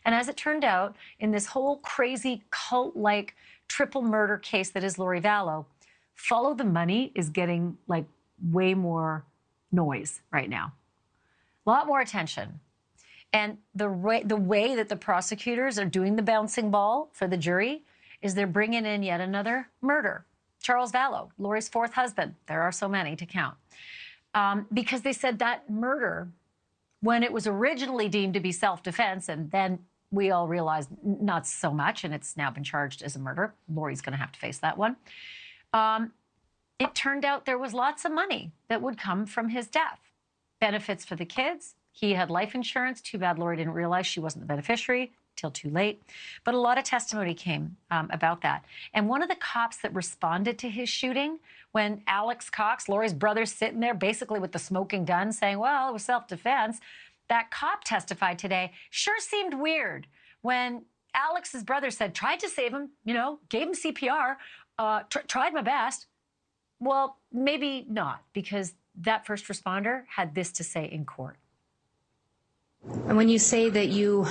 And as it turned out, in this whole crazy cult-like triple murder case that is Lori Vallow, follow the money is getting like way more noise right now. A lot more attention. And the way that the prosecutors are doing the bouncing ball for the jury is they're bringing in yet another murder. Charles Vallow, Lori's fourth husband. There are so many to count. Because they said that murder, when it was originally deemed to be self-defense, and then we all realized not so much, and it's now been charged as a murder. Lori's going to have to face that one. It turned out there was lots of money that would come from his death. Benefits for the kids. He had life insurance. Too bad Lori didn't realize she wasn't the beneficiary till too late. But a lot of testimony came about that. And one of the cops that responded to his shooting, when Alex Cox, Lori's brother's sitting there basically with the smoking gun saying, well, it was self-defense, that cop testified today, sure seemed weird when Alex's brother said, tried to save him, you know, gave him CPR, tried my best. Well, maybe not, because that first responder had this to say in court. And when you say that you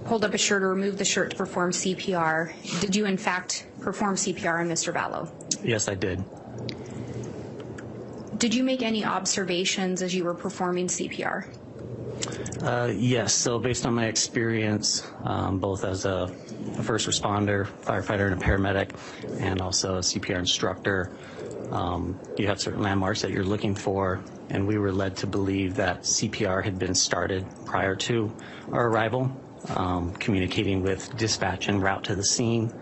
pulled up a shirt or removed the shirt to perform CPR, did you in fact perform CPR on Mr. Vallow? Yes, I did. Did you make any observations as you were performing CPR? Yes, so based on my experience, both as a first responder, firefighter, and a paramedic, and also a CPR instructor, you have certain landmarks that you're looking for, and we were led to believe that CPR had been started prior to our arrival, communicating with dispatch en route to the scene,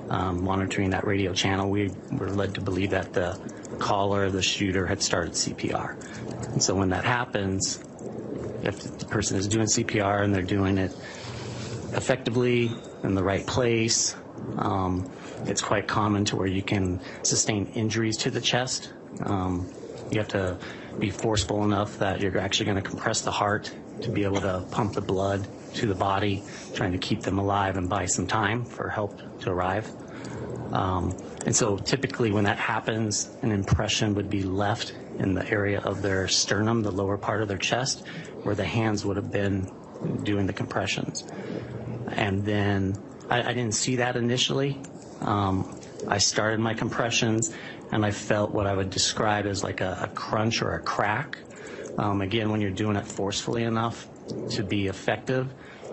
monitoring that radio channel. We were led to believe that the caller, the shooter, had started CPR. And so when that happens, if the person is doing CPR and they're doing it effectively in the right place, it's quite common to where you can sustain injuries to the chest. You have to be forceful enough that you're actually going to compress the heart to be able to pump the blood to the body, trying to keep them alive and buy some time for help to arrive. And so typically when that happens, an impression would be left in the area of their sternum, the lower part of their chest, where the hands would have been doing the compressions. And then I didn't see that initially. I started my compressions and I felt what I would describe as like a crunch or a crack. Again, when you're doing it forcefully enough to be effective,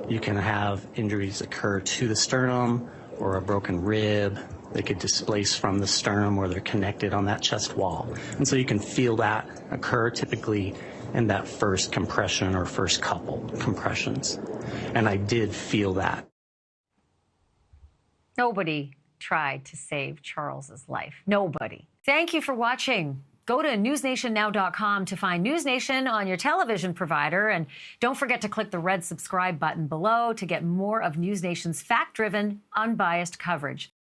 you can have injuries occur to the sternum or a broken rib. They could displace from the sternum where they're connected on that chest wall. And so you can feel that occur typically in that first compression or first couple compressions. And I did feel that. Nobody tried to save Charles's life. Nobody. Thank you for watching. Go to newsnationnow.com to find NewsNation on your television provider. And don't forget to click the red subscribe button below to get more of NewsNation's fact-driven, unbiased coverage.